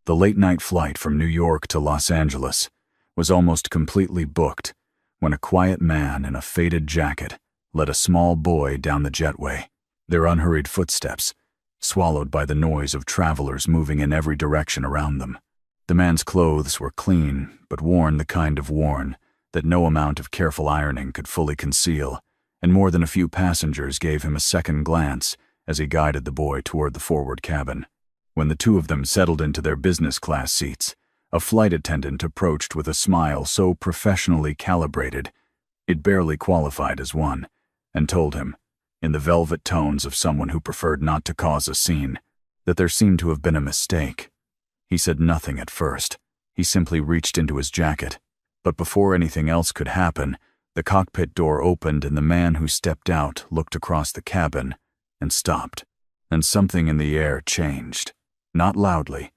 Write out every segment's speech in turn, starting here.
The late-night flight from New York to Los Angeles was almost completely booked when a quiet man in a faded jacket led a small boy down the jetway, their unhurried footsteps swallowed by the noise of travelers moving in every direction around them. The man's clothes were clean, but worn the kind of worn that no amount of careful ironing could fully conceal, and more than a few passengers gave him a second glance as he guided the boy toward the forward cabin. When the two of them settled into their business class seats, a flight attendant approached with a smile so professionally calibrated it barely qualified as one, and told him, in the velvet tones of someone who preferred not to cause a scene, that there seemed to have been a mistake. He said nothing at first. He simply reached into his jacket. But before anything else could happen, the cockpit door opened and the man who stepped out looked across the cabin and stopped. And something in the air changed. Not loudly,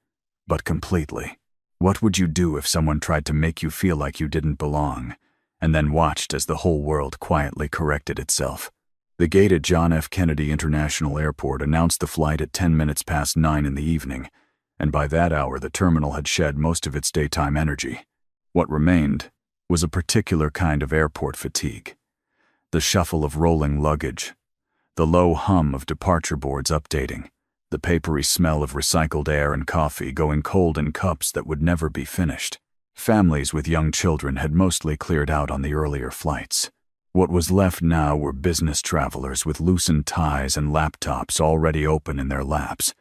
but completely. What would you do if someone tried to make you feel like you didn't belong, and then watched as the whole world quietly corrected itself? The gate at John F. Kennedy International Airport announced the flight at 10 minutes past 9 in the evening, and by that hour the terminal had shed most of its daytime energy. What remained was a particular kind of airport fatigue. The shuffle of rolling luggage, the low hum of departure boards updating, the papery smell of recycled air and coffee going cold in cups that would never be finished. Families with young children had mostly cleared out on the earlier flights. What was left now were business travelers with loosened ties and laptops already open in their laps,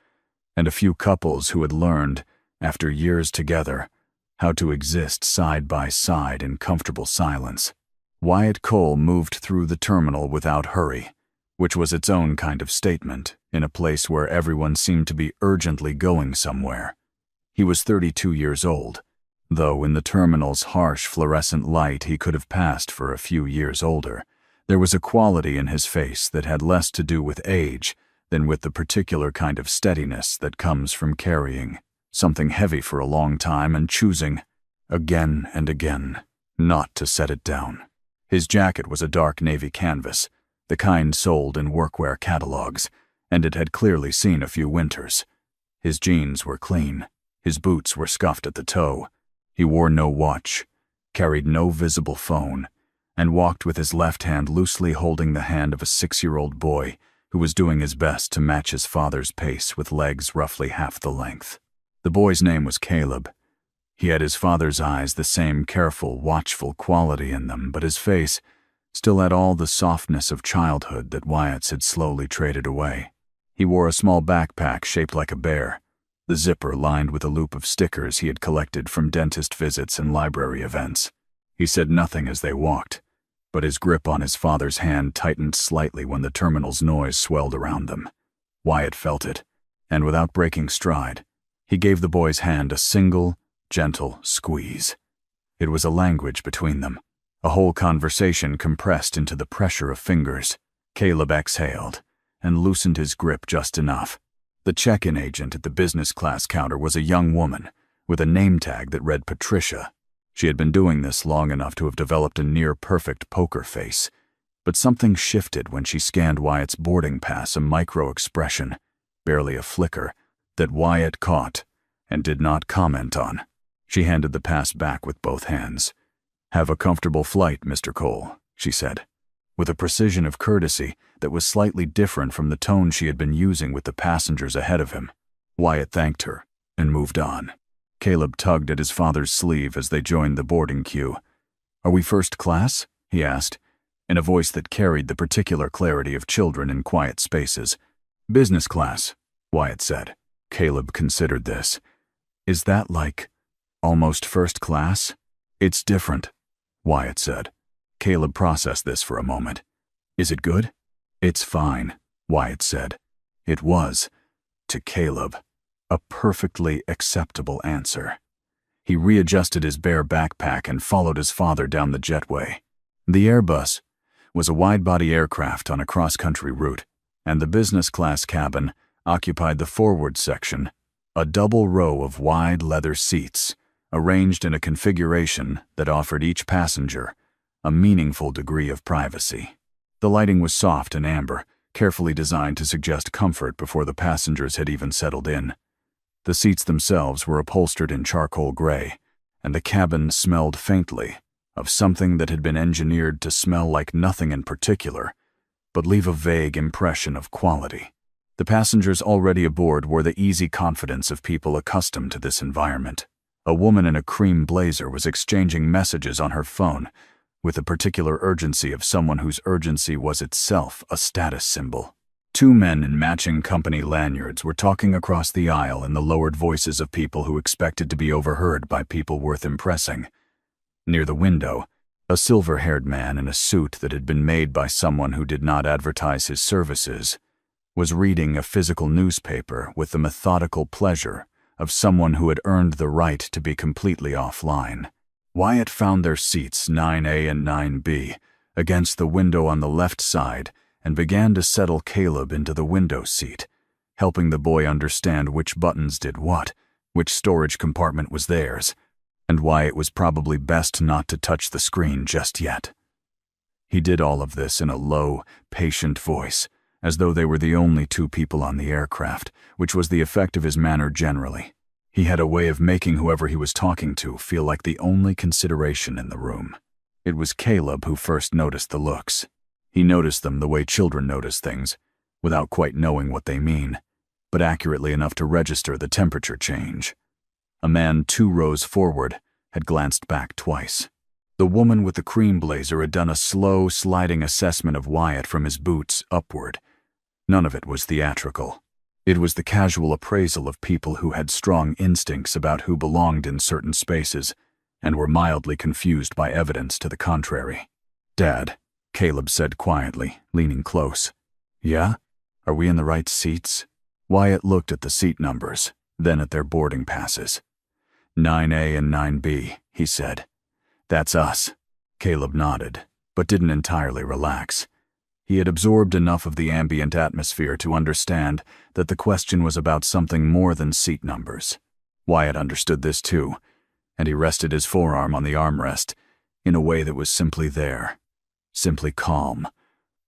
and a few couples who had learned, after years together, how to exist side by side in comfortable silence. Wyatt Cole moved through the terminal without hurry, which was its own kind of statement, in a place where everyone seemed to be urgently going somewhere. He was 32 years old, though in the terminal's harsh fluorescent light he could have passed for a few years older. There was a quality in his face that had less to do with age than with the particular kind of steadiness that comes from carrying something heavy for a long time and choosing, again and again, not to set it down. His jacket was a dark navy canvas, the kind sold in workwear catalogs, and it had clearly seen a few winters. His jeans were clean, his boots were scuffed at the toe. He wore no watch, carried no visible phone, and walked with his left hand loosely holding the hand of a 6-year-old boy who was doing his best to match his father's pace with legs roughly half the length. The boy's name was Caleb. He had his father's eyes, the same careful, watchful quality in them, but his face still had all the softness of childhood that Wyatt's had slowly traded away. He wore a small backpack shaped like a bear, the zipper lined with a loop of stickers he had collected from dentist visits and library events. He said nothing as they walked, but his grip on his father's hand tightened slightly when the terminal's noise swelled around them. Wyatt felt it, and without breaking stride, he gave the boy's hand a single, gentle squeeze. It was a language between them, a whole conversation compressed into the pressure of fingers. Caleb exhaled and loosened his grip just enough. The check-in agent at the business class counter was a young woman with a name tag that read Patricia. She had been doing this long enough to have developed a near-perfect poker face, but something shifted when she scanned Wyatt's boarding pass, a micro-expression, barely a flicker, that Wyatt caught and did not comment on. She handed the pass back with both hands. "Have a comfortable flight, Mr. Cole," she said, with a precision of courtesy that was slightly different from the tone she had been using with the passengers ahead of him. Wyatt thanked her and moved on. Caleb tugged at his father's sleeve as they joined the boarding queue. "Are we first class?" he asked, in a voice that carried the particular clarity of children in quiet spaces. "Business class," Wyatt said. Caleb considered this. "Is that like almost first class?" "It's different," Wyatt said. Caleb processed this for a moment. "Is it good?" "It's fine," Wyatt said. It was, to Caleb, a perfectly acceptable answer. He readjusted his bare backpack and followed his father down the jetway. The Airbus was a wide-body aircraft on a cross-country route, and the business class cabin occupied the forward section, a double row of wide leather seats, arranged in a configuration that offered each passenger a meaningful degree of privacy. The lighting was soft and amber, carefully designed to suggest comfort before the passengers had even settled in. The seats themselves were upholstered in charcoal gray, and the cabin smelled faintly of something that had been engineered to smell like nothing in particular, but leave a vague impression of quality. The passengers already aboard wore the easy confidence of people accustomed to this environment. A woman in a cream blazer was exchanging messages on her phone with the particular urgency of someone whose urgency was itself a status symbol. Two men in matching company lanyards were talking across the aisle in the lowered voices of people who expected to be overheard by people worth impressing. Near the window, a silver-haired man in a suit that had been made by someone who did not advertise his services was reading a physical newspaper with the methodical pleasure of someone who had earned the right to be completely offline. Wyatt found their seats 9A and 9B against the window on the left side and began to settle Caleb into the window seat, helping the boy understand which buttons did what, which storage compartment was theirs, and why it was probably best not to touch the screen just yet. He did all of this in a low, patient voice, as though they were the only two people on the aircraft, which was the effect of his manner generally. He had a way of making whoever he was talking to feel like the only consideration in the room. It was Caleb who first noticed the looks. He noticed them the way children notice things, without quite knowing what they mean, but accurately enough to register the temperature change. A man 2 rows forward had glanced back twice. The woman with the cream blazer had done a slow, sliding assessment of Wyatt from his boots upward. None of it was theatrical. It was the casual appraisal of people who had strong instincts about who belonged in certain spaces and were mildly confused by evidence to the contrary. "Dad," Caleb said quietly, leaning close. "Yeah? Are we in the right seats?" Wyatt looked at the seat numbers, then at their boarding passes. 9A and 9B, he said. "That's us." Caleb nodded, but didn't entirely relax. He had absorbed enough of the ambient atmosphere to understand that the question was about something more than seat numbers. Wyatt understood this too, and he rested his forearm on the armrest in a way that was simply there, simply calm,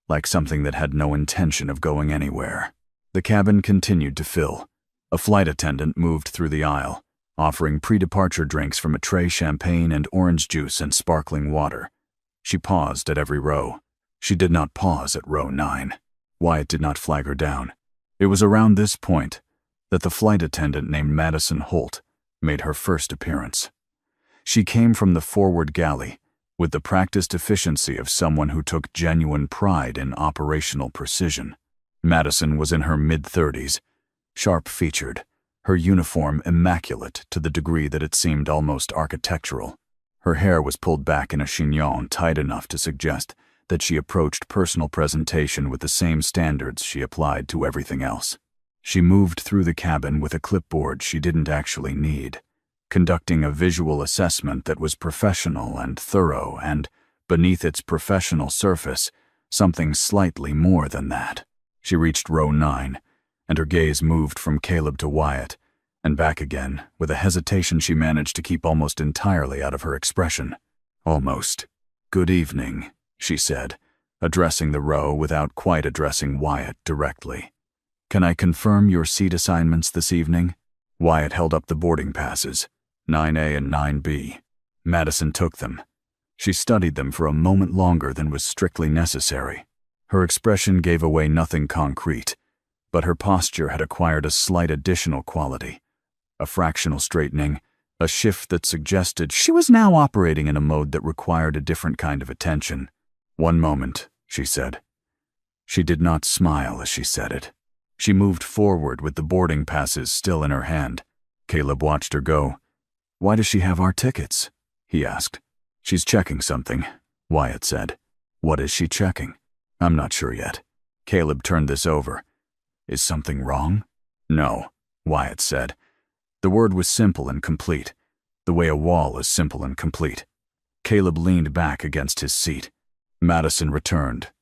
like something that had no intention of going anywhere. The cabin continued to fill. A flight attendant moved through the aisle, offering pre-departure drinks from a tray, champagne and orange juice and sparkling water. She paused at every row. She did not pause at row 9. Wyatt did not flag her down. It was around this point that the flight attendant named Madison Holt made her first appearance. She came from the forward galley with the practiced efficiency of someone who took genuine pride in operational precision. Madison was in her mid-30s, sharp-featured, her uniform immaculate to the degree that it seemed almost architectural. Her hair was pulled back in a chignon tight enough to suggest that she approached personal presentation with the same standards she applied to everything else. She moved through the cabin with a clipboard she didn't actually need, conducting a visual assessment that was professional and thorough and, beneath its professional surface, something slightly more than that. She reached row 9, and her gaze moved from Caleb to Wyatt, and back again, with a hesitation she managed to keep almost entirely out of her expression. "Almost. Good evening," she said, addressing the row without quite addressing Wyatt directly. "Can I confirm your seat assignments this evening?" Wyatt held up the boarding passes, 9A and 9B. Madison took them. She studied them for a moment longer than was strictly necessary. Her expression gave away nothing concrete, but her posture had acquired a slight additional quality, a fractional straightening, a shift that suggested she was now operating in a mode that required a different kind of attention. "One moment," she said. She did not smile as she said it. She moved forward with the boarding passes still in her hand. Caleb watched her go. "Why does she have our tickets?" he asked. "She's checking something," Wyatt said. "What is she checking?" "I'm not sure yet." Caleb turned this over. "Is something wrong?" "No," Wyatt said. The word was simple and complete, the way a wall is simple and complete. Caleb leaned back against his seat. Madison returned.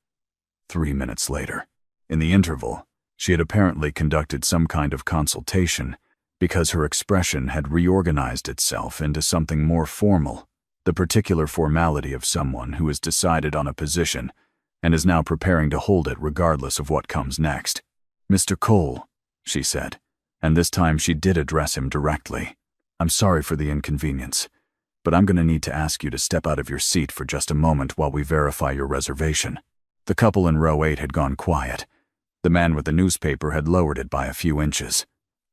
3 minutes later. In the interval, she had apparently conducted some kind of consultation because her expression had reorganized itself into something more formal, the particular formality of someone who has decided on a position and is now preparing to hold it regardless of what comes next. "Mr. Cole," she said. And this time she did address him directly. "I'm sorry for the inconvenience, but I'm going to need to ask you to step out of your seat for just a moment while we verify your reservation." The couple in row 8 had gone quiet. The man with the newspaper had lowered it by a few inches.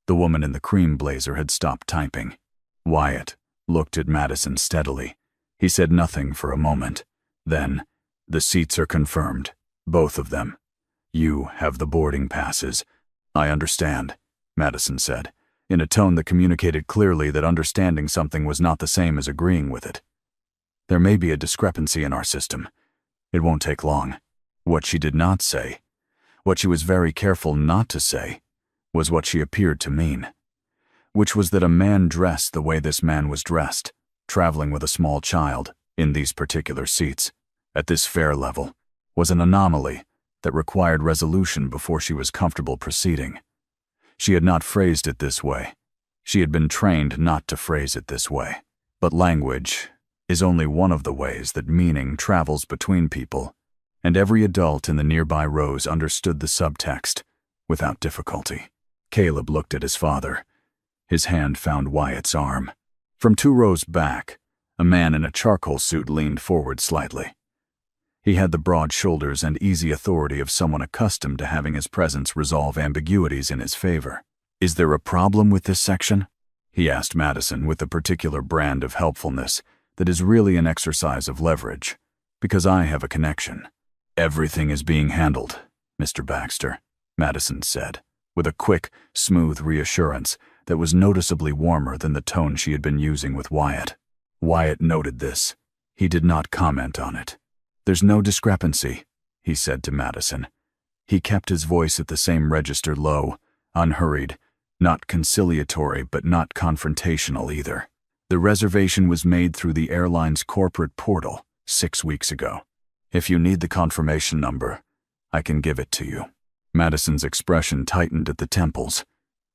The woman in the cream blazer had stopped typing. Wyatt looked at Madison steadily. He said nothing for a moment. Then, "The seats are confirmed. Both of them. You have the boarding passes." "I understand," Madison said, in a tone that communicated clearly that understanding something was not the same as agreeing with it. "There may be a discrepancy in our system. It won't take long." What she did not say, what she was very careful not to say, was what she appeared to mean, which was that a man dressed the way this man was dressed, traveling with a small child, in these particular seats, at this fare level, was an anomaly that required resolution before she was comfortable proceeding. She had not phrased it this way. She had been trained not to phrase it this way. But language is only one of the ways that meaning travels between people, and every adult in the nearby rows understood the subtext without difficulty. Caleb looked at his father. His hand found Wyatt's arm. From 2 rows back, a man in a charcoal suit leaned forward slightly. He had the broad shoulders and easy authority of someone accustomed to having his presence resolve ambiguities in his favor. "Is there a problem with this section?" he asked Madison with a particular brand of helpfulness that is really an exercise of leverage. "Because I have a connection." "Everything is being handled, Mr. Baxter," Madison said, with a quick, smooth reassurance that was noticeably warmer than the tone she had been using with Wyatt. Wyatt noted this. He did not comment on it. "There's no discrepancy," he said to Madison. He kept his voice at the same register, low, unhurried, not conciliatory but not confrontational either. "The reservation was made through the airline's corporate portal 6 weeks ago. If you need the confirmation number, I can give it to you." Madison's expression tightened at the temples.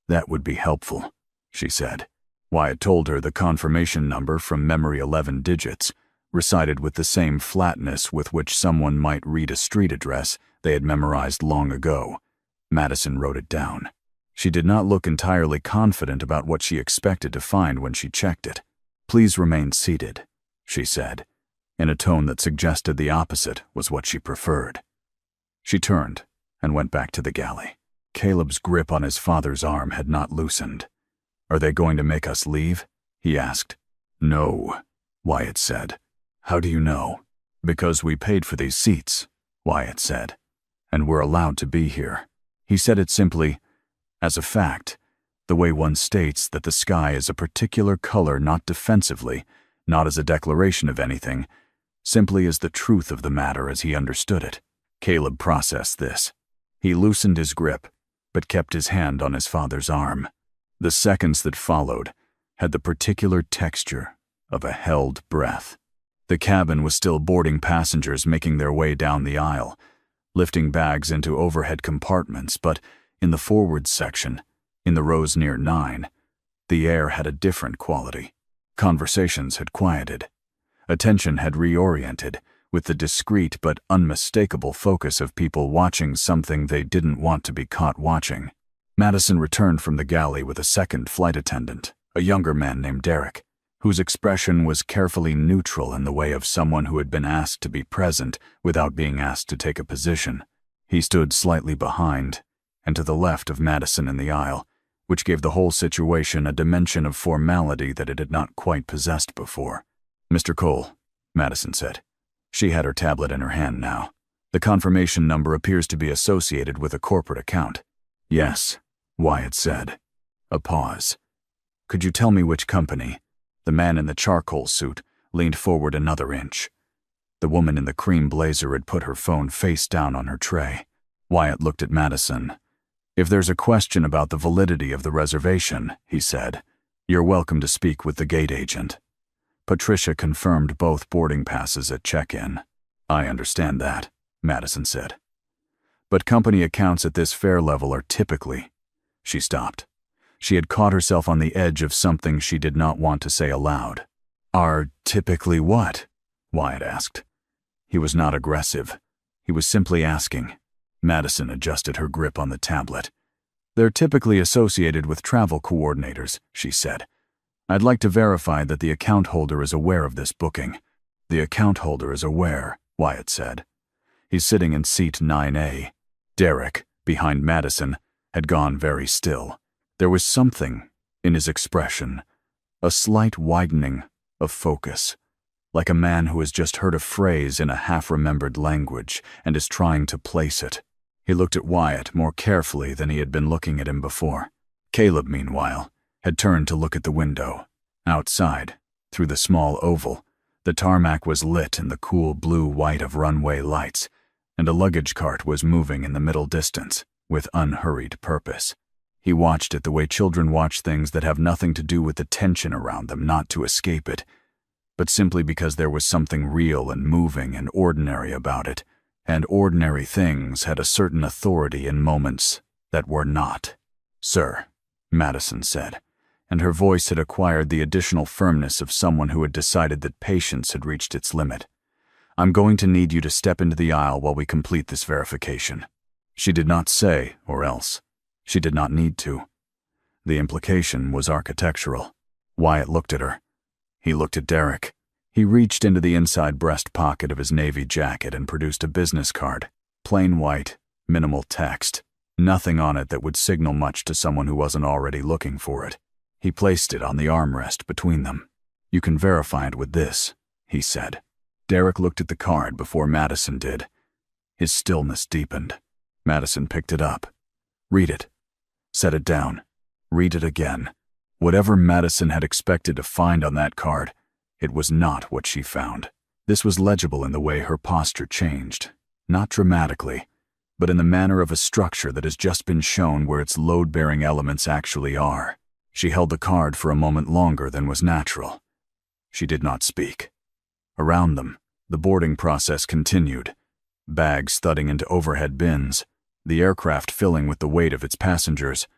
"That would be helpful," she said. Wyatt told her the confirmation number from memory, 11 digits, recited with the same flatness with which someone might read a street address they had memorized long ago. Madison wrote it down. She did not look entirely confident about what she expected to find when she checked it. "Please remain seated," she said, in a tone that suggested the opposite was what she preferred. She turned and went back to the galley. Caleb's grip on his father's arm had not loosened. "Are they going to make us leave?" he asked. "No," Wyatt said. "How do you know?" "Because we paid for these seats," Wyatt said, "and we're allowed to be here." He said it simply, as a fact, the way one states that the sky is a particular color, not defensively, not as a declaration of anything, simply as the truth of the matter as he understood it. Caleb processed this. He loosened his grip, but kept his hand on his father's arm. The seconds that followed had the particular texture of a held breath. The cabin was still boarding passengers making their way down the aisle, lifting bags into overhead compartments, but in the forward section, in the rows near 9, the air had a different quality. Conversations had quieted. Attention had reoriented, with the discreet but unmistakable focus of people watching something they didn't want to be caught watching. Madison returned from the galley with a second flight attendant, a younger man named Derek, whose expression was carefully neutral in the way of someone who had been asked to be present without being asked to take a position. He stood slightly behind and to the left of Madison in the aisle, which gave the whole situation a dimension of formality that it had not quite possessed before. "Mr. Cole," Madison said. She had her tablet in her hand now. "The confirmation number appears to be associated with a corporate account." "Yes," Wyatt said. A pause. "Could you tell me which company?" The man in the charcoal suit leaned forward another inch. The woman in the cream blazer had put her phone face down on her tray. Wyatt looked at Madison. "If there's a question about the validity of the reservation," he said, "you're welcome to speak with the gate agent." Patricia confirmed both boarding passes at check-in. "I understand that," Madison said. "But company accounts at this fare level are typically—" She stopped. She had caught herself on the edge of something she did not want to say aloud. "Are typically what?" Wyatt asked. He was not aggressive. He was simply asking. Madison adjusted her grip on the tablet. They're typically associated with travel coordinators, she said. I'd like to verify that the account holder is aware of this booking. The account holder is aware, Wyatt said. He's sitting in seat 9A. Derek, behind Madison, had gone very still. There was something in his expression, a slight widening of focus, like a man who has just heard a phrase in a half-remembered language and is trying to place it. He looked at Wyatt more carefully than he had been looking at him before. Caleb, meanwhile, had turned to look at the window. Outside, through the small oval, the tarmac was lit in the cool blue-white of runway lights, and a luggage cart was moving in the middle distance with unhurried purpose. He watched it the way children watch things that have nothing to do with the tension around them, not to escape it, but simply because there was something real and moving and ordinary about it, and ordinary things had a certain authority in moments that were not. "Sir," Madison said, and her voice had acquired the additional firmness of someone who had decided that patience had reached its limit. "I'm going to need you to step into the aisle while we complete this verification." She did not say, or else. She did not need to. The implication was architectural. Wyatt looked at her. He looked at Derek. He reached into the inside breast pocket of his navy jacket and produced a business card. Plain white, minimal text. Nothing on it that would signal much to someone who wasn't already looking for it. He placed it on the armrest between them. "You can verify it with this," he said. Derek looked at the card before Madison did. His stillness deepened. Madison picked it up. "Read it." Set it down. Read it again. Whatever Madison had expected to find on that card, it was not what she found. This was legible in the way her posture changed, not dramatically, but in the manner of a structure that has just been shown where its load-bearing elements actually are. She held the card for a moment longer than was natural. She did not speak. Around them, the boarding process continued, bags thudding into overhead bins, the aircraft filling with the weight of its passengers,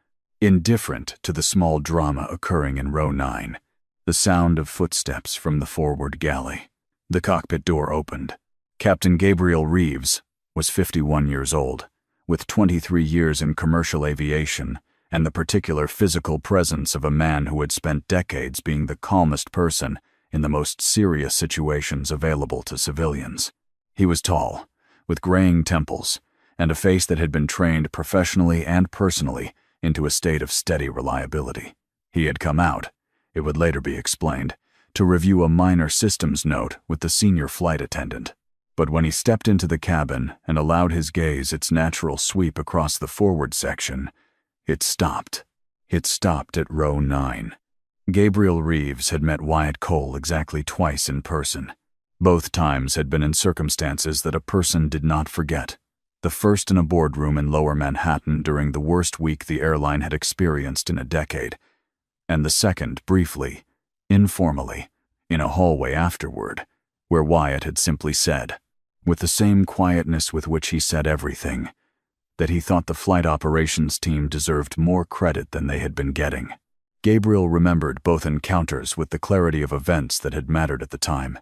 indifferent to the small drama occurring in row 9. The sound of footsteps from the forward galley. The cockpit door opened. Captain Gabriel Reeves was 51 years old, with 23 years in commercial aviation and the particular physical presence of a man who had spent decades being the calmest person in the most serious situations available to civilians. He was tall, with graying temples, and a face that had been trained professionally and personally into a state of steady reliability. He had come out, it would later be explained, to review a minor systems note with the senior flight attendant. But when he stepped into the cabin and allowed his gaze its natural sweep across the forward section, it stopped. It stopped at row 9. Gabriel Reeves had met Wyatt Cole exactly twice in person. Both times had been in circumstances that a person did not forget. The first in a boardroom in Lower Manhattan during the worst week the airline had experienced in a decade, and the second briefly, informally, in a hallway afterward, where Wyatt had simply said, with the same quietness with which he said everything, that he thought the flight operations team deserved more credit than they had been getting. Gabriel remembered both encounters with the clarity of events that had mattered at the time,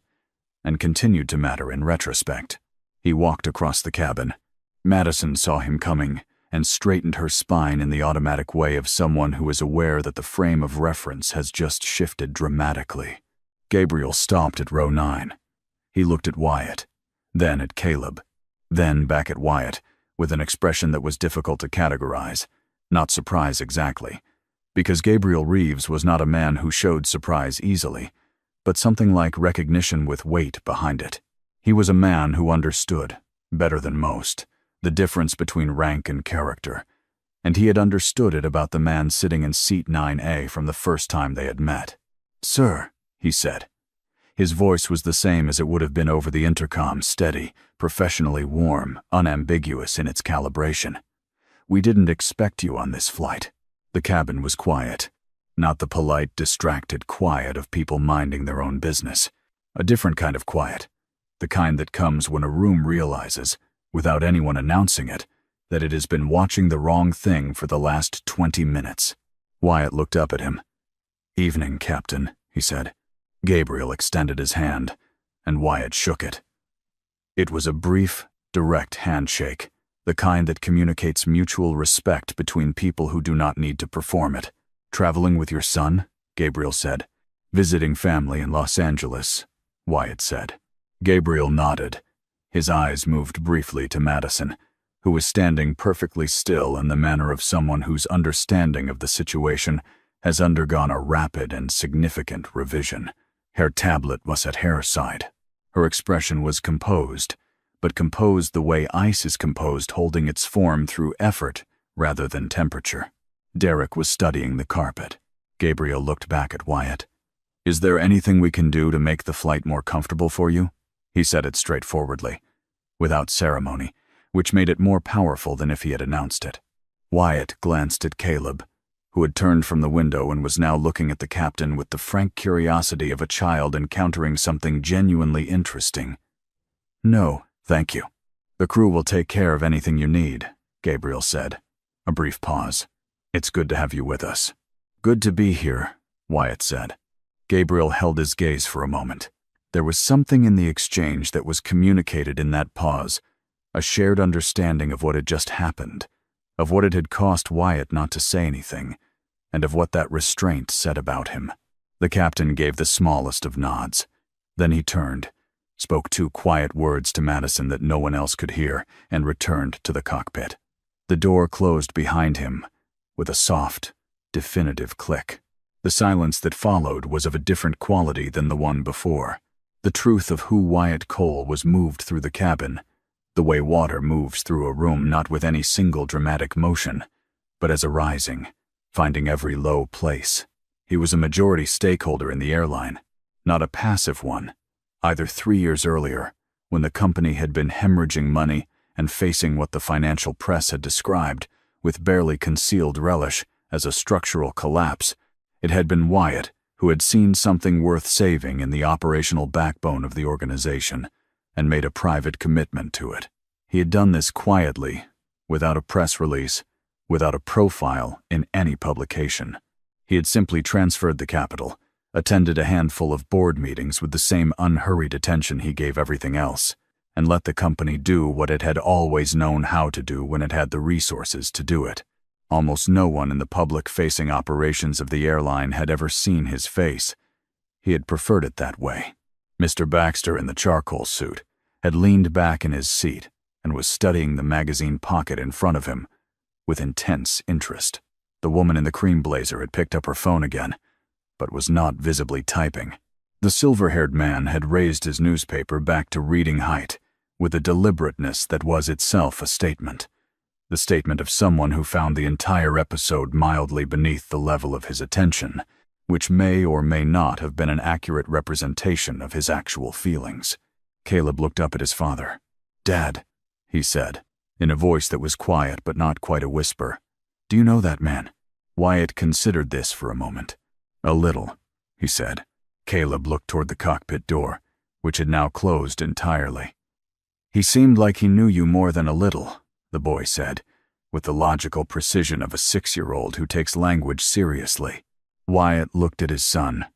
and continued to matter in retrospect. He walked across the cabin. Madison saw him coming and straightened her spine in the automatic way of someone who is aware that the frame of reference has just shifted dramatically. Gabriel stopped at row 9. He looked at Wyatt, then at Caleb, then back at Wyatt, with an expression that was difficult to categorize, not surprise exactly, because Gabriel Reeves was not a man who showed surprise easily, but something like recognition with weight behind it. He was a man who understood, better than most, the difference between rank and character, and he had understood it about the man sitting in seat 9A from the first time they had met. "Sir," he said. His voice was the same as it would have been over the intercom, steady, professionally warm, unambiguous in its calibration. "We didn't expect you on this flight." The cabin was quiet, not the polite, distracted quiet of people minding their own business. A different kind of quiet, the kind that comes when a room realizes, without anyone announcing it, that it has been watching the wrong thing for the last 20 minutes. Wyatt looked up at him. "Evening, Captain," he said. Gabriel extended his hand, and Wyatt shook it. It was a brief, direct handshake, the kind that communicates mutual respect between people who do not need to perform it. Traveling with your son? Gabriel said. Visiting family in Los Angeles, Wyatt said. Gabriel nodded. His eyes moved briefly to Madison, who was standing perfectly still in the manner of someone whose understanding of the situation has undergone a rapid and significant revision. Herr Tablet was at her side. Her expression was composed, but composed the way ice is composed, holding its form through effort rather than temperature. Derek was studying the carpet. Gabriel looked back at Wyatt. Is there anything we can do to make the flight more comfortable for you? He said it straightforwardly, without ceremony, which made it more powerful than if he had announced it. Wyatt glanced at Caleb, who had turned from the window and was now looking at the captain with the frank curiosity of a child encountering something genuinely interesting. No, thank you. The crew will take care of anything you need, Gabriel said. A brief pause. It's good to have you with us. Good to be here, Wyatt said. Gabriel held his gaze for a moment. There was something in the exchange that was communicated in that pause, a shared understanding of what had just happened, of what it had cost Wyatt not to say anything, and of what that restraint said about him. The captain gave the smallest of nods. Then he turned, spoke 2 quiet words to Madison that no one else could hear, and returned to the cockpit. The door closed behind him with a soft, definitive click. The silence that followed was of a different quality than the one before. The truth of who Wyatt Cole was moved through the cabin, the way water moves through a room, not with any single dramatic motion, but as a rising, finding every low place. He was a majority stakeholder in the airline, not a passive one. Either 3 years earlier, when the company had been hemorrhaging money and facing what the financial press had described, with barely concealed relish, as a structural collapse, it had been Wyatt who had seen something worth saving in the operational backbone of the organization and made a private commitment to it. He had done this quietly, without a press release, without a profile in any publication. He had simply transferred the capital, attended a handful of board meetings with the same unhurried attention he gave everything else, and let the company do what it had always known how to do when it had the resources to do it. Almost no one in the public-facing operations of the airline had ever seen his face. He had preferred it that way. Mr. Baxter in the charcoal suit had leaned back in his seat and was studying the magazine pocket in front of him with intense interest. The woman in the cream blazer had picked up her phone again, but was not visibly typing. The silver-haired man had raised his newspaper back to reading height with a deliberateness that was itself a statement. The statement of someone who found the entire episode mildly beneath the level of his attention, which may or may not have been an accurate representation of his actual feelings. Caleb looked up at his father. "Dad," he said, in a voice that was quiet but not quite a whisper, "do you know that man?" Wyatt considered this for a moment. "A little," he said. Caleb looked toward the cockpit door, which had now closed entirely. "He seemed like he knew you more than a little," the boy said, with the logical precision of a 6-year-old who takes language seriously. Wyatt looked at his son.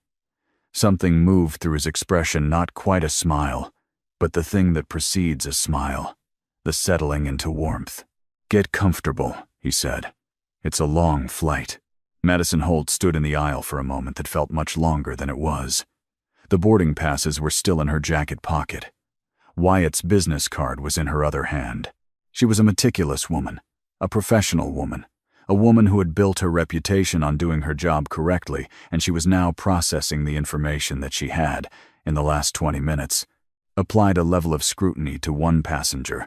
Something moved through his expression, not quite a smile, but the thing that precedes a smile, the settling into warmth. "Get comfortable," he said. "It's a long flight." Madison Holt stood in the aisle for a moment that felt much longer than it was. The boarding passes were still in her jacket pocket. Wyatt's business card was in her other hand. She was a meticulous woman, a professional woman, a woman who had built her reputation on doing her job correctly, and she was now processing the information that she had, in the last 20 minutes, applied a level of scrutiny to one passenger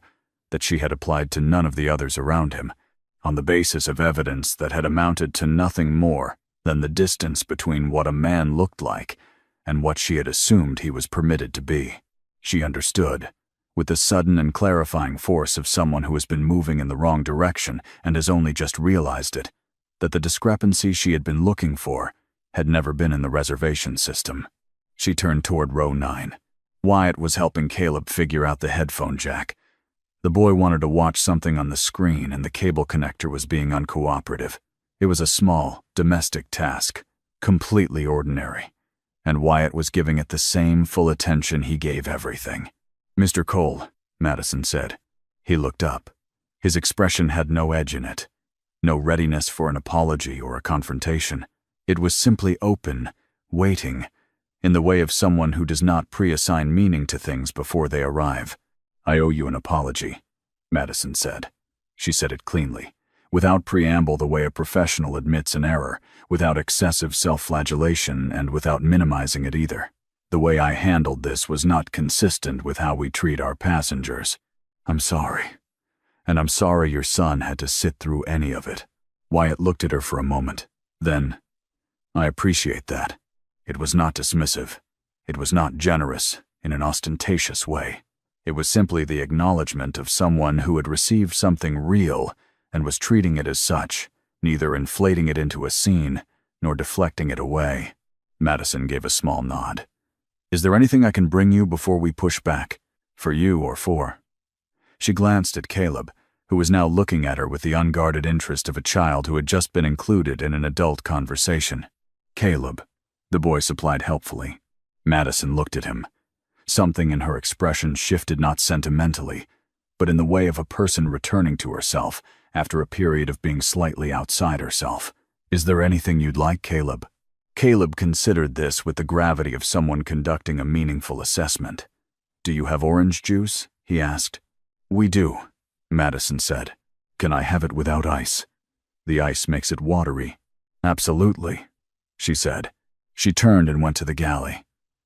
that she had applied to none of the others around him, on the basis of evidence that had amounted to nothing more than the distance between what a man looked like and what she had assumed he was permitted to be. She understood, with the sudden and clarifying force of someone who has been moving in the wrong direction and has only just realized it, that the discrepancy she had been looking for had never been in the reservation system. She turned toward row 9. Wyatt was helping Caleb figure out the headphone jack. The boy wanted to watch something on the screen, and the cable connector was being uncooperative. It was a small, domestic task, completely ordinary, and Wyatt was giving it the same full attention he gave everything. "Mr. Cole," Madison said. He looked up. His expression had no edge in it, no readiness for an apology or a confrontation. It was simply open, waiting, in the way of someone who does not pre-assign meaning to things before they arrive. "I owe you an apology," Madison said. She said it cleanly, without preamble, the way a professional admits an error, without excessive self-flagellation, and without minimizing it either. "The way I handled this was not consistent with how we treat our passengers. I'm sorry. And I'm sorry your son had to sit through any of it." Wyatt looked at her for a moment. Then, "I appreciate that. It was not dismissive. It was not generous in an ostentatious way. It was simply the acknowledgement of someone who had received something real and was treating it as such, neither inflating it into a scene nor deflecting it away." Madison gave a small nod. "Is there anything I can bring you before we push back? For you or for?" She glanced at Caleb, who was now looking at her with the unguarded interest of a child who had just been included in an adult conversation. "Caleb," the boy supplied helpfully. Madison looked at him. Something in her expression shifted not sentimentally, but in the way of a person returning to herself after a period of being slightly outside herself. "Is there anything you'd like, Caleb?" Caleb considered this with the gravity of someone conducting a meaningful assessment. "Do you have orange juice?" he asked. "We do," Madison said. "Can I have it without ice? The ice makes it watery." "Absolutely," she said. She turned and went to the galley.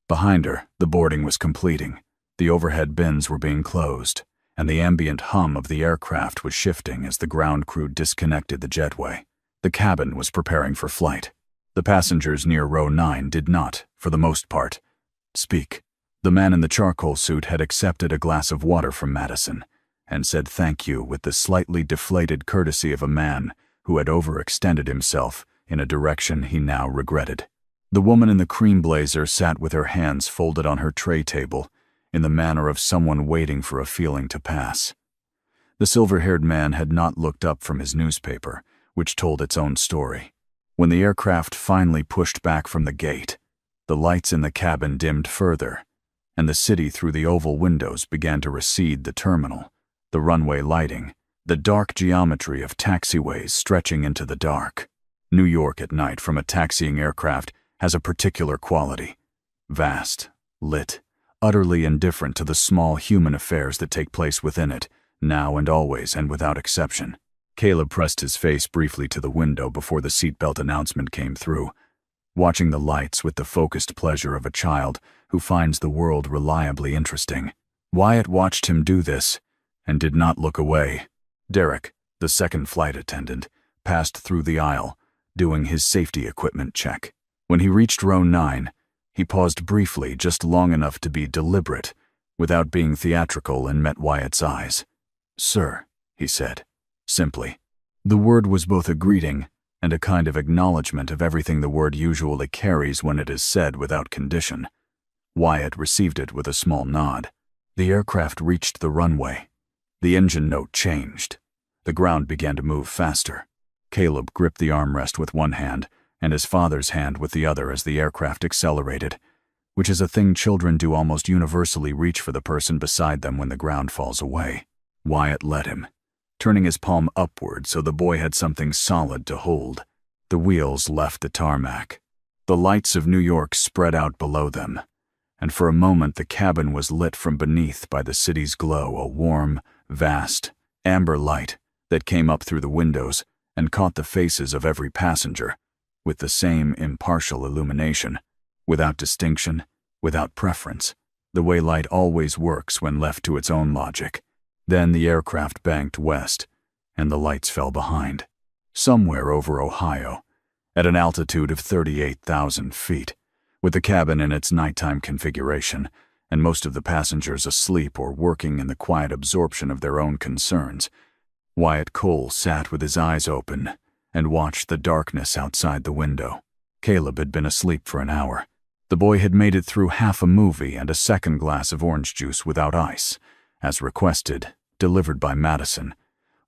Behind her, the boarding was completing. The overhead bins were being closed, and the ambient hum of the aircraft was shifting as the ground crew disconnected the jetway. The cabin was preparing for flight. The passengers near row 9 did not, for the most part, speak. The man in the charcoal suit had accepted a glass of water from Madison and said thank you with the slightly deflated courtesy of a man who had overextended himself in a direction he now regretted. The woman in the cream blazer sat with her hands folded on her tray table in the manner of someone waiting for a feeling to pass. The silver-haired man had not looked up from his newspaper, which told its own story. When the aircraft finally pushed back from the gate, the lights in the cabin dimmed further, and the city through the oval windows began to recede the terminal, the runway lighting, the dark geometry of taxiways stretching into the dark. New York at night from a taxiing aircraft has a particular quality. Vast, lit, utterly indifferent to the small human affairs that take place within it, now and always and without exception. Caleb pressed his face briefly to the window before the seatbelt announcement came through, watching the lights with the focused pleasure of a child who finds the world reliably interesting. Wyatt watched him do this and did not look away. Derek, the second flight attendant, passed through the aisle, doing his safety equipment check. When he reached row 9, he paused briefly, just long enough to be deliberate, without being theatrical, and met Wyatt's eyes. "Sir," he said, simply. The word was both a greeting and a kind of acknowledgement of everything the word usually carries when it is said without condition. Wyatt received it with a small nod. The aircraft reached the runway. The engine note changed. The ground began to move faster. Caleb gripped the armrest with one hand and his father's hand with the other as the aircraft accelerated, which is a thing children do almost universally. Reach for the person beside them when the ground falls away. Wyatt led him, turning his palm upward so the boy had something solid to hold. The wheels left the tarmac. The lights of New York spread out below them, and for a moment the cabin was lit from beneath by the city's glow, a warm, vast, amber light that came up through the windows and caught the faces of every passenger, with the same impartial illumination, without distinction, without preference, the way light always works when left to its own logic. Then the aircraft banked west, and the lights fell behind, somewhere over Ohio, at an altitude of 38,000 feet, with the cabin in its nighttime configuration, and most of the passengers asleep or working in the quiet absorption of their own concerns. Wyatt Cole sat with his eyes open and watched the darkness outside the window. Caleb had been asleep for an hour. The boy had made it through half a movie and a second glass of orange juice without ice, as requested, delivered by Madison,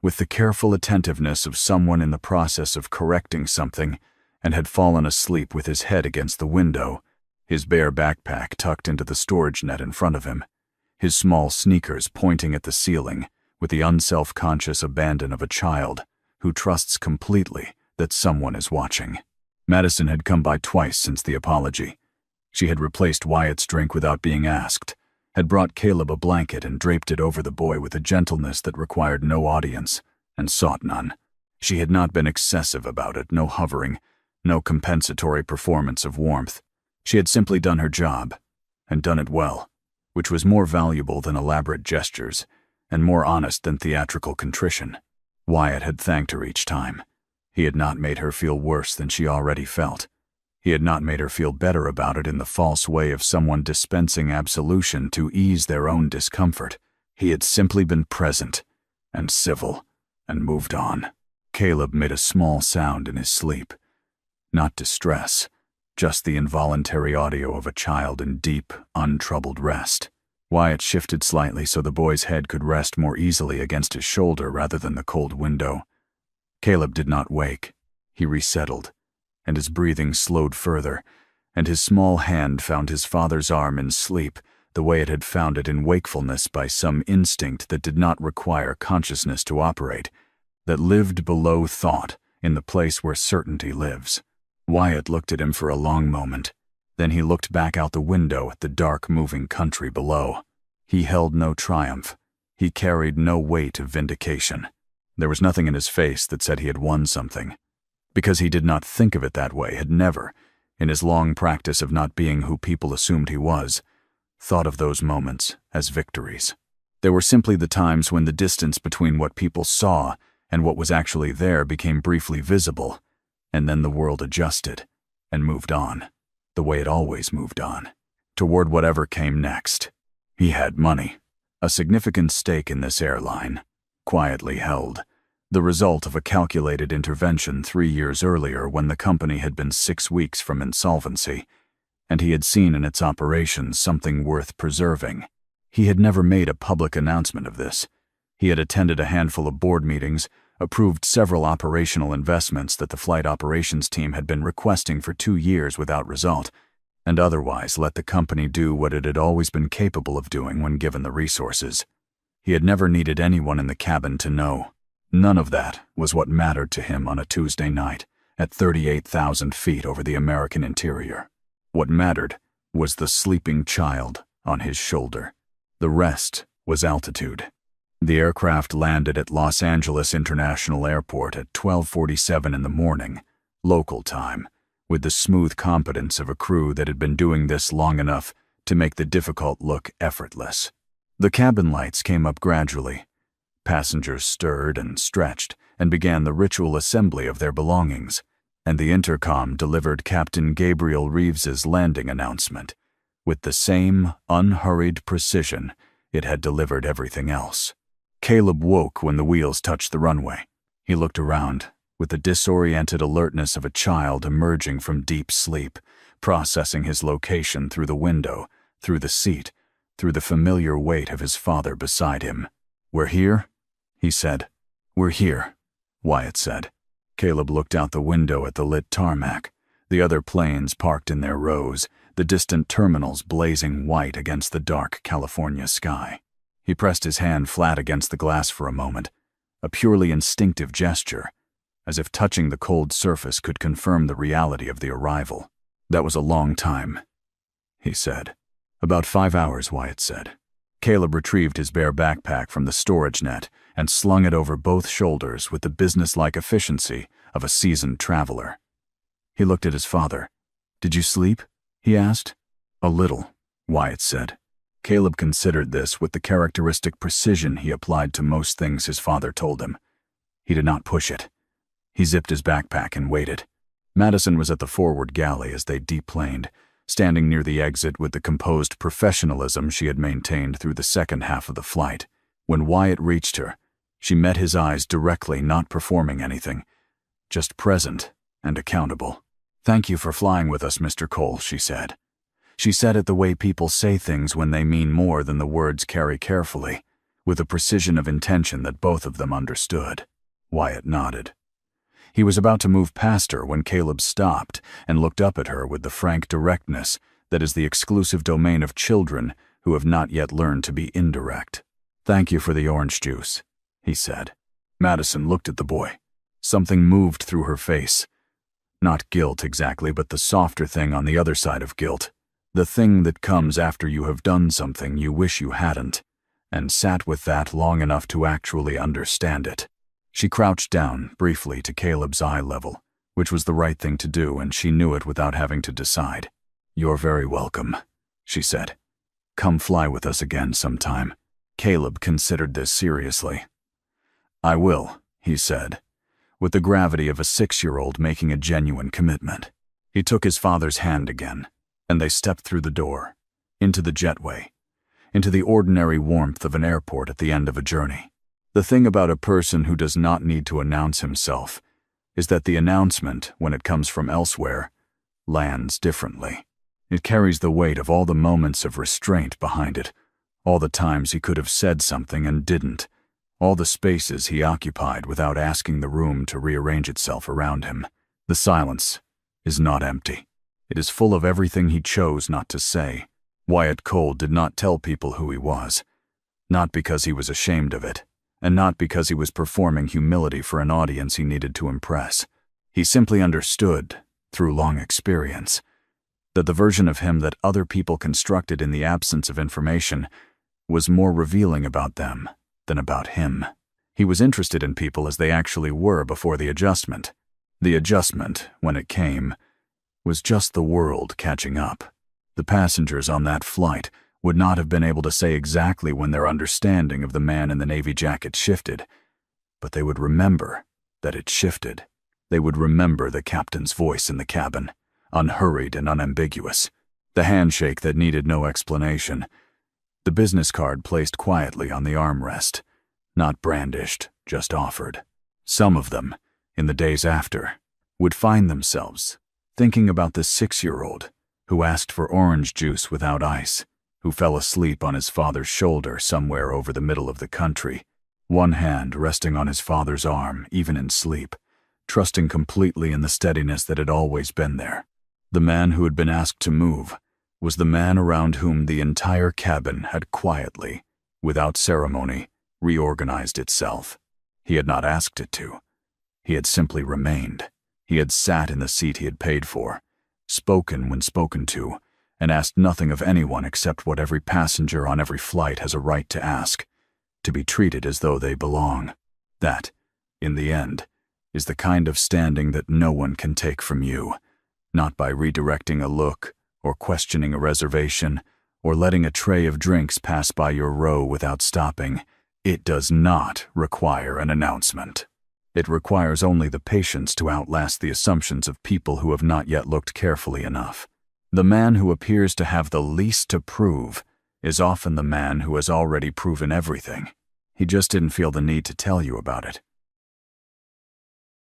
with the careful attentiveness of someone in the process of correcting something, and had fallen asleep with his head against the window, his bare backpack tucked into the storage net in front of him, his small sneakers pointing at the ceiling, with the unself-conscious abandon of a child who trusts completely that someone is watching. Madison had come by twice since the apology. She had replaced Wyatt's drink without being asked, had brought Caleb a blanket and draped it over the boy with a gentleness that required no audience and sought none. She had not been excessive about it, no hovering, no compensatory performance of warmth. She had simply done her job, and done it well, which was more valuable than elaborate gestures, and more honest than theatrical contrition. Wyatt had thanked her each time. He had not made her feel worse than she already felt. He had not made her feel better about it in the false way of someone dispensing absolution to ease their own discomfort. He had simply been present and civil and moved on. Caleb made a small sound in his sleep. Not distress, just the involuntary audio of a child in deep, untroubled rest. Wyatt shifted slightly so the boy's head could rest more easily against his shoulder rather than the cold window. Caleb did not wake. He resettled, and his breathing slowed further, and his small hand found his father's arm in sleep the way it had found it in wakefulness by some instinct that did not require consciousness to operate, that lived below thought in the place where certainty lives. Wyatt looked at him for a long moment. Then he looked back out the window at the dark, moving country below. He held no triumph. He carried no weight of vindication. There was nothing in his face that said he had won something, because he did not think of it that way, had never, in his long practice of not being who people assumed he was, thought of those moments as victories. They were simply the times when the distance between what people saw and what was actually there became briefly visible, and then the world adjusted and moved on, the way it always moved on, toward whatever came next. He had money, a significant stake in this airline, quietly held, the result of a calculated intervention 3 years earlier when the company had been 6 weeks from insolvency, and he had seen in its operations something worth preserving. He had never made a public announcement of this. He had attended a handful of board meetings, approved several operational investments that the flight operations team had been requesting for 2 years without result, and otherwise let the company do what it had always been capable of doing when given the resources. He had never needed anyone in the cabin to know. None of that was what mattered to him on a Tuesday night at 38,000 feet over the American interior. What mattered was the sleeping child on his shoulder. The rest was altitude. The aircraft landed at Los Angeles International Airport at 12:47 in the morning, local time, with the smooth competence of a crew that had been doing this long enough to make the difficult look effortless. The cabin lights came up gradually. Passengers stirred and stretched and began the ritual assembly of their belongings, and the intercom delivered Captain Gabriel Reeves's landing announcement, with the same unhurried precision it had delivered everything else. Caleb woke when the wheels touched the runway. He looked around, with the disoriented alertness of a child emerging from deep sleep, processing his location through the window, through the seat, through the familiar weight of his father beside him. "We're here?" he said. "We're here," Wyatt said. Caleb looked out the window at the lit tarmac, the other planes parked in their rows, the distant terminals blazing white against the dark California sky. He pressed his hand flat against the glass for a moment, a purely instinctive gesture, as if touching the cold surface could confirm the reality of the arrival. "That was a long time," he said. "About 5 hours," Wyatt said. Caleb retrieved his bare backpack from the storage net and slung it over both shoulders with the businesslike efficiency of a seasoned traveler. He looked at his father. "Did you sleep?" he asked. "A little," Wyatt said. Caleb considered this with the characteristic precision he applied to most things his father told him. He did not push it. He zipped his backpack and waited. Madison was at the forward galley as they deplaned, standing near the exit with the composed professionalism she had maintained through the second half of the flight. When Wyatt reached her, she met his eyes directly, not performing anything, just present and accountable. "Thank you for flying with us, Mr. Cole," she said. She said it the way people say things when they mean more than the words carry carefully, with a precision of intention that both of them understood. Wyatt nodded. He was about to move past her when Caleb stopped and looked up at her with the frank directness that is the exclusive domain of children who have not yet learned to be indirect. "Thank you for the orange juice," he said. Madison looked at the boy. Something moved through her face. Not guilt exactly, but the softer thing on the other side of guilt. The thing that comes after you have done something you wish you hadn't, and sat with that long enough to actually understand it. She crouched down, briefly, to Caleb's eye level, which was the right thing to do, and she knew it without having to decide. "You're very welcome," she said. "Come fly with us again sometime." Caleb considered this seriously. "I will," he said, with the gravity of a 6-year-old making a genuine commitment. He took his father's hand again, and they stepped through the door, into the jetway, into the ordinary warmth of an airport at the end of a journey. The thing about a person who does not need to announce himself is that the announcement, when it comes from elsewhere, lands differently. It carries the weight of all the moments of restraint behind it, all the times he could have said something and didn't, all the spaces he occupied without asking the room to rearrange itself around him. The silence is not empty. It is full of everything he chose not to say. Wyatt Cole did not tell people who he was, not because he was ashamed of it, and not because he was performing humility for an audience he needed to impress. He simply understood, through long experience, that the version of him that other people constructed in the absence of information was more revealing about them than about him. He was interested in people as they actually were before the adjustment. The adjustment, when it came, was just the world catching up. The passengers on that flight would not have been able to say exactly when their understanding of the man in the navy jacket shifted, but they would remember that it shifted. They would remember the captain's voice in the cabin, unhurried and unambiguous, the handshake that needed no explanation, the business card placed quietly on the armrest, not brandished, just offered. Some of them, in the days after, would find themselves thinking about the 6-year-old who asked for orange juice without ice, who fell asleep on his father's shoulder somewhere over the middle of the country, one hand resting on his father's arm even in sleep, trusting completely in the steadiness that had always been there. The man who had been asked to move was the man around whom the entire cabin had quietly, without ceremony, reorganized itself. He had not asked it to. He had simply remained. He had sat in the seat he had paid for, spoken when spoken to, and asked nothing of anyone except what every passenger on every flight has a right to ask, to be treated as though they belong. That, in the end, is the kind of standing that no one can take from you, not by redirecting a look, or questioning a reservation, or letting a tray of drinks pass by your row without stopping. It does not require an announcement. It requires only the patience to outlast the assumptions of people who have not yet looked carefully enough. The man who appears to have the least to prove is often the man who has already proven everything. He just didn't feel the need to tell you about it.